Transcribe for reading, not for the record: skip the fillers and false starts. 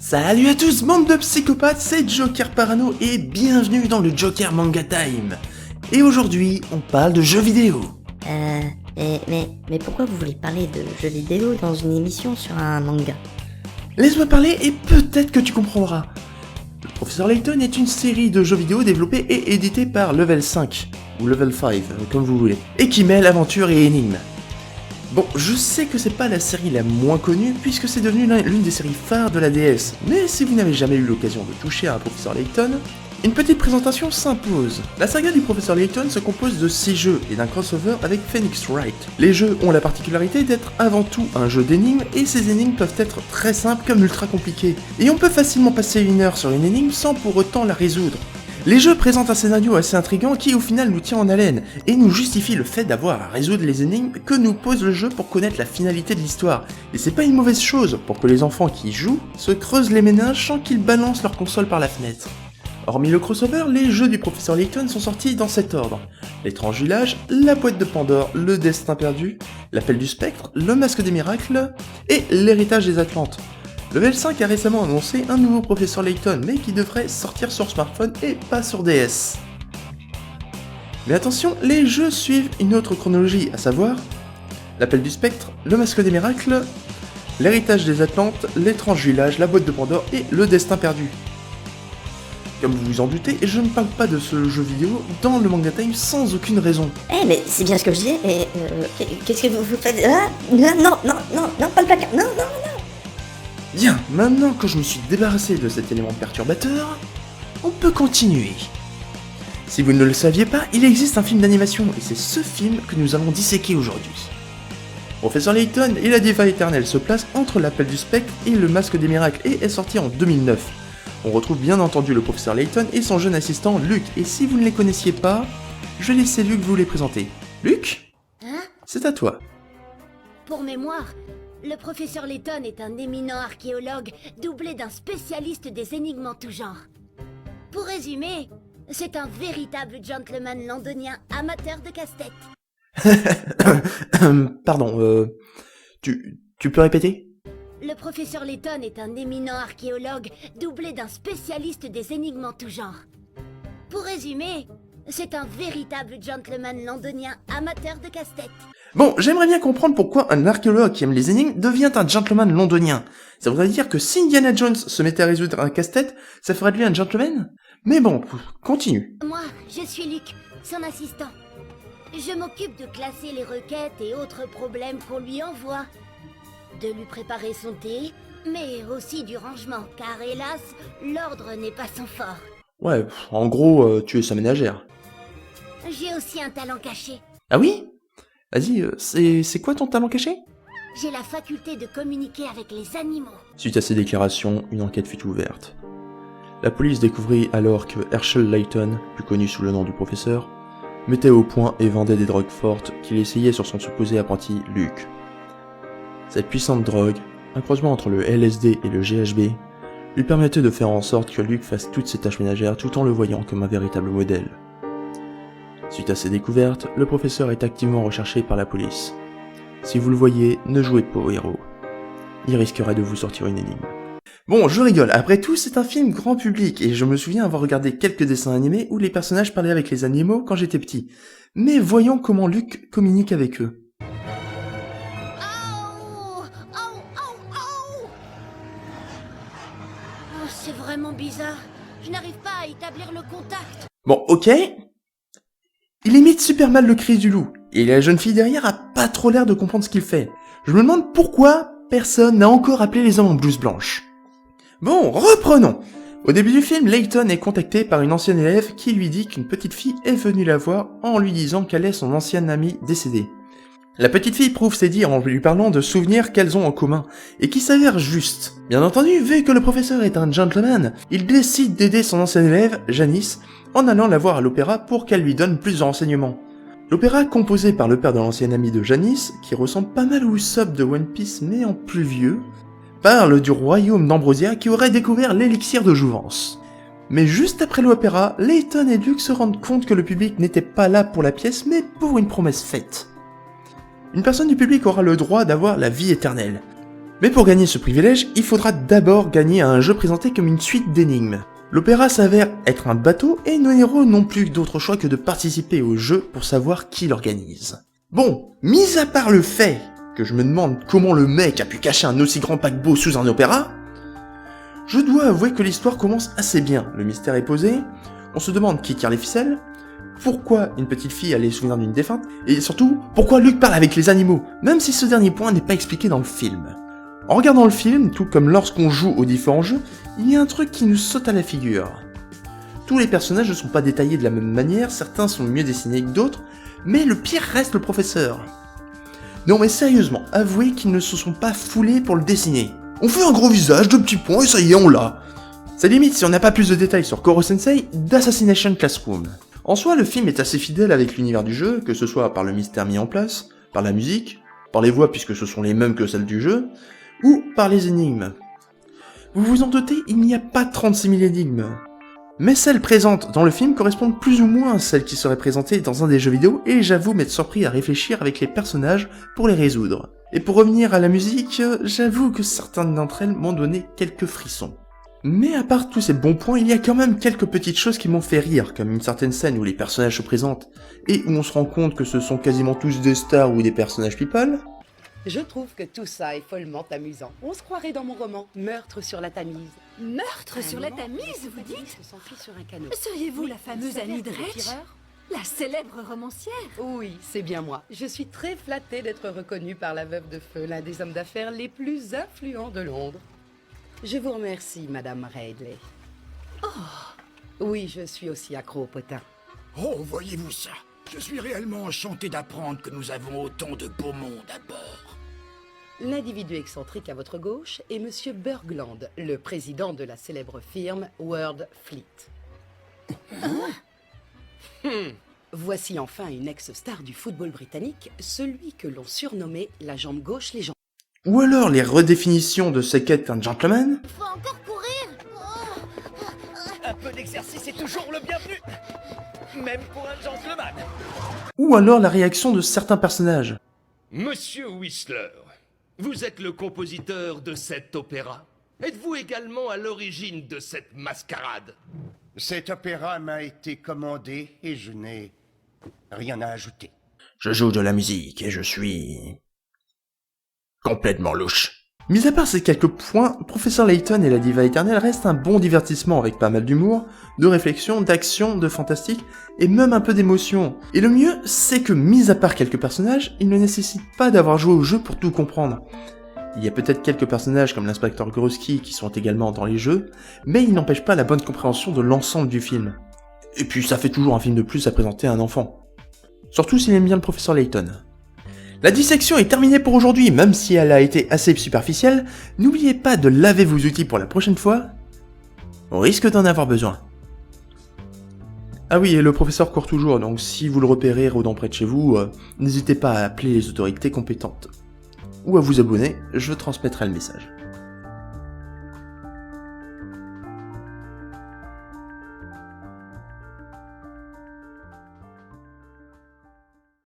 Salut à tous, bande de psychopathes, c'est Joker Parano et bienvenue dans le Joker Manga Time. Et aujourd'hui, on parle de jeux vidéo. Mais pourquoi vous voulez parler de jeux vidéo dans une émission sur un manga? Laisse-moi parler et peut-être que tu comprendras. Le Professeur Layton est une série de jeux vidéo développés et édités par Level 5, ou Level 5, comme vous voulez, et qui mêle aventure et énigmes. Bon, je sais que c'est pas la série la moins connue puisque c'est devenu l'une des séries phares de la DS, mais si vous n'avez jamais eu l'occasion de toucher à un Professeur Layton, une petite présentation s'impose. La saga du Professeur Layton se compose de 6 jeux et d'un crossover avec Phoenix Wright. Les jeux ont la particularité d'être avant tout un jeu d'énigmes et ces énigmes peuvent être très simples comme ultra compliquées. Et on peut facilement passer une heure sur une énigme sans pour autant la résoudre. Les jeux présentent un scénario assez intriguant qui au final nous tient en haleine et nous justifie le fait d'avoir à résoudre les énigmes que nous pose le jeu pour connaître la finalité de l'histoire. Et c'est pas une mauvaise chose pour que les enfants qui y jouent se creusent les méninges sans qu'ils balancent leur console par la fenêtre. Hormis le crossover, les jeux du Professeur Layton sont sortis dans cet ordre: L'étrange village, la boîte de Pandore, le destin perdu, l'appel du spectre, le masque des miracles et l'héritage des Atlantes. Level 5 a récemment annoncé un nouveau Professeur Layton, mais qui devrait sortir sur smartphone et pas sur DS. Mais attention, les jeux suivent une autre chronologie, à savoir l'appel du spectre, le masque des miracles, l'héritage des Atlantes, l'étrange village, la boîte de Pandore et le destin perdu. Comme vous vous en doutez, je ne parle pas de ce jeu vidéo dans le Manga Time sans aucune raison. Mais c'est bien ce que je disais, et qu'est-ce que vous faites? Non, pas le placard, non. Bien, maintenant que je me suis débarrassé de cet élément perturbateur, on peut continuer. Si vous ne le saviez pas, il existe un film d'animation, et c'est ce film que nous allons disséquer aujourd'hui. Professeur Layton et la Diva éternelle se placent entre l'appel du spectre et le masque des miracles, et est sorti en 2009. On retrouve bien entendu le Professeur Layton et son jeune assistant Luc, et si vous ne les connaissiez pas, je vais laisser Luc vous les présenter. Luc ? C'est à toi. Pour mémoire, le Professeur Layton est un éminent archéologue doublé d'un spécialiste des énigmes en tout genre. Pour résumer, c'est un véritable gentleman londonien amateur de casse-tête. Pardon, tu peux répéter ? Le Professeur Layton est un éminent archéologue doublé d'un spécialiste des énigmes en tout genre. Pour résumer, c'est un véritable gentleman londonien amateur de casse-tête. Bon, j'aimerais bien comprendre pourquoi un archéologue qui aime les énigmes devient un gentleman londonien. Ça voudrait dire que si Indiana Jones se mettait à résoudre un casse-tête, ça ferait de lui un gentleman ? Mais bon, continue. Moi, je suis Luc, son assistant. Je m'occupe de classer les requêtes et autres problèmes qu'on lui envoie. De lui préparer son thé, mais aussi du rangement, car hélas, l'ordre n'est pas son fort. Ouais, en gros, tu es sa ménagère. J'ai aussi un talent caché. Ah oui ? Vas-y, c'est quoi ton talent caché ? J'ai la faculté de communiquer avec les animaux. Suite à ces déclarations, une enquête fut ouverte. La police découvrit alors que Herschel Layton, plus connu sous le nom du professeur, mettait au point et vendait des drogues fortes qu'il essayait sur son supposé apprenti Luc. Cette puissante drogue, un croisement entre le LSD et le GHB, lui permettait de faire en sorte que Luc fasse toutes ses tâches ménagères tout en le voyant comme un véritable modèle. Suite à ces découvertes, le professeur est activement recherché par la police. Si vous le voyez, ne jouez pas au héros. Il risquerait de vous sortir une énigme. Bon, je rigole, après tout, c'est un film grand public, et je me souviens avoir regardé quelques dessins animés où les personnages parlaient avec les animaux quand j'étais petit. Mais voyons comment Luc communique avec eux. C'est vraiment bizarre. Je n'arrive pas à établir le contact. Bon, ok. Il imite super mal le cri du loup, et la jeune fille derrière a pas trop l'air de comprendre ce qu'il fait. Je me demande pourquoi personne n'a encore appelé les hommes en blouse blanche. Bon, reprenons. Au début du film, Layton est contacté par une ancienne élève qui lui dit qu'une petite fille est venue la voir en lui disant qu'elle est son ancienne amie décédée. La petite fille prouve ses dires en lui parlant de souvenirs qu'elles ont en commun, et qui s'avèrent justes. Bien entendu, vu que le professeur est un gentleman, il décide d'aider son ancienne élève, Janice, en allant la voir à l'opéra pour qu'elle lui donne plus de renseignements. L'opéra, composé par le père de l'ancienne amie de Janice, qui ressemble pas mal au Usopp de One Piece mais en plus vieux, parle du royaume d'Ambrosia qui aurait découvert l'élixir de jouvence. Mais juste après l'opéra, Layton et Luke se rendent compte que le public n'était pas là pour la pièce mais pour une promesse faite. Une personne du public aura le droit d'avoir la vie éternelle. Mais pour gagner ce privilège, il faudra d'abord gagner à un jeu présenté comme une suite d'énigmes. L'opéra s'avère être un bateau et nos héros n'ont plus d'autre choix que de participer au jeu pour savoir qui l'organise. Bon, mis à part le fait que je me demande comment le mec a pu cacher un aussi grand paquebot sous un opéra, je dois avouer que l'histoire commence assez bien. Le mystère est posé, on se demande qui tire les ficelles, pourquoi une petite fille a les souvenirs d'une défunte, et surtout, pourquoi Luke parle avec les animaux, même si ce dernier point n'est pas expliqué dans le film. En regardant le film, tout comme lorsqu'on joue aux différents jeux, il y a un truc qui nous saute à la figure. Tous les personnages ne sont pas détaillés de la même manière, certains sont mieux dessinés que d'autres, mais le pire reste le professeur. Non mais sérieusement, avouez qu'ils ne se sont pas foulés pour le dessiner. On fait un gros visage, 2 petits points et ça y est, on l'a. Ça limite, si on n'a pas plus de détails sur Koro Sensei, d'Assassination Classroom. En soi, le film est assez fidèle avec l'univers du jeu, que ce soit par le mystère mis en place, par la musique, par les voix puisque ce sont les mêmes que celles du jeu, ou par les énigmes. Vous vous en doutez, il n'y a pas 36 000 énigmes. Mais celles présentes dans le film correspondent plus ou moins à celles qui seraient présentées dans un des jeux vidéo, et j'avoue m'être surpris à réfléchir avec les personnages pour les résoudre. Et pour revenir à la musique, j'avoue que certaines d'entre elles m'ont donné quelques frissons. Mais à part tous ces bons points, il y a quand même quelques petites choses qui m'ont fait rire, comme une certaine scène où les personnages se présentent, et où on se rend compte que ce sont quasiment tous des stars ou des personnages people. Je trouve que tout ça est follement amusant. On se croirait dans mon roman, Meurtre sur la Tamise. Meurtre sur la Tamise, vous dites? S'enfuit sur un canot. Seriez-vous la fameuse Annie s'avère que le Dretch, tireur- la célèbre romancière? Oui, c'est bien moi. Je suis très flattée d'être reconnue par la veuve de feu, l'un des hommes d'affaires les plus influents de Londres. Je vous remercie, Madame Radley. Oui, je suis aussi accro au potin. Oh, voyez-vous ça? Je suis réellement enchanté d'apprendre que nous avons autant de beau monde à bord. L'individu excentrique à votre gauche est Monsieur Bergland, le président de la célèbre firme World Fleet. Voici enfin une ex-star du football britannique, celui que l'on surnommait la jambe gauche légendaire. Ou alors les redéfinitions de ce qu'est un gentleman. Faut encore courir. Un peu d'exercice est toujours le bienvenu, même pour un gentleman. Ou alors la réaction de certains personnages. Monsieur Whistler, vous êtes le compositeur de cet opéra? Êtes-vous également à l'origine de cette mascarade? Cet opéra m'a été commandé et je n'ai rien à ajouter. Je joue de la musique et je suis complètement louche. Mis à part ces quelques points, Professeur Layton et la Diva Éternelle restent un bon divertissement avec pas mal d'humour, de réflexion, d'action, de fantastique et même un peu d'émotion. Et le mieux, c'est que mis à part quelques personnages, ils ne nécessitent pas d'avoir joué au jeu pour tout comprendre. Il y a peut-être quelques personnages comme l'inspecteur Grosky qui sont également dans les jeux, mais ils n'empêchent pas la bonne compréhension de l'ensemble du film. Et puis ça fait toujours un film de plus à présenter à un enfant. Surtout s'il aime bien le Professeur Layton. La dissection est terminée pour aujourd'hui, même si elle a été assez superficielle, n'oubliez pas de laver vos outils pour la prochaine fois, on risque d'en avoir besoin. Ah oui, et le professeur court toujours, donc si vous le repérez rôdant près de chez vous, n'hésitez pas à appeler les autorités compétentes. Ou à vous abonner, je transmettrai le message.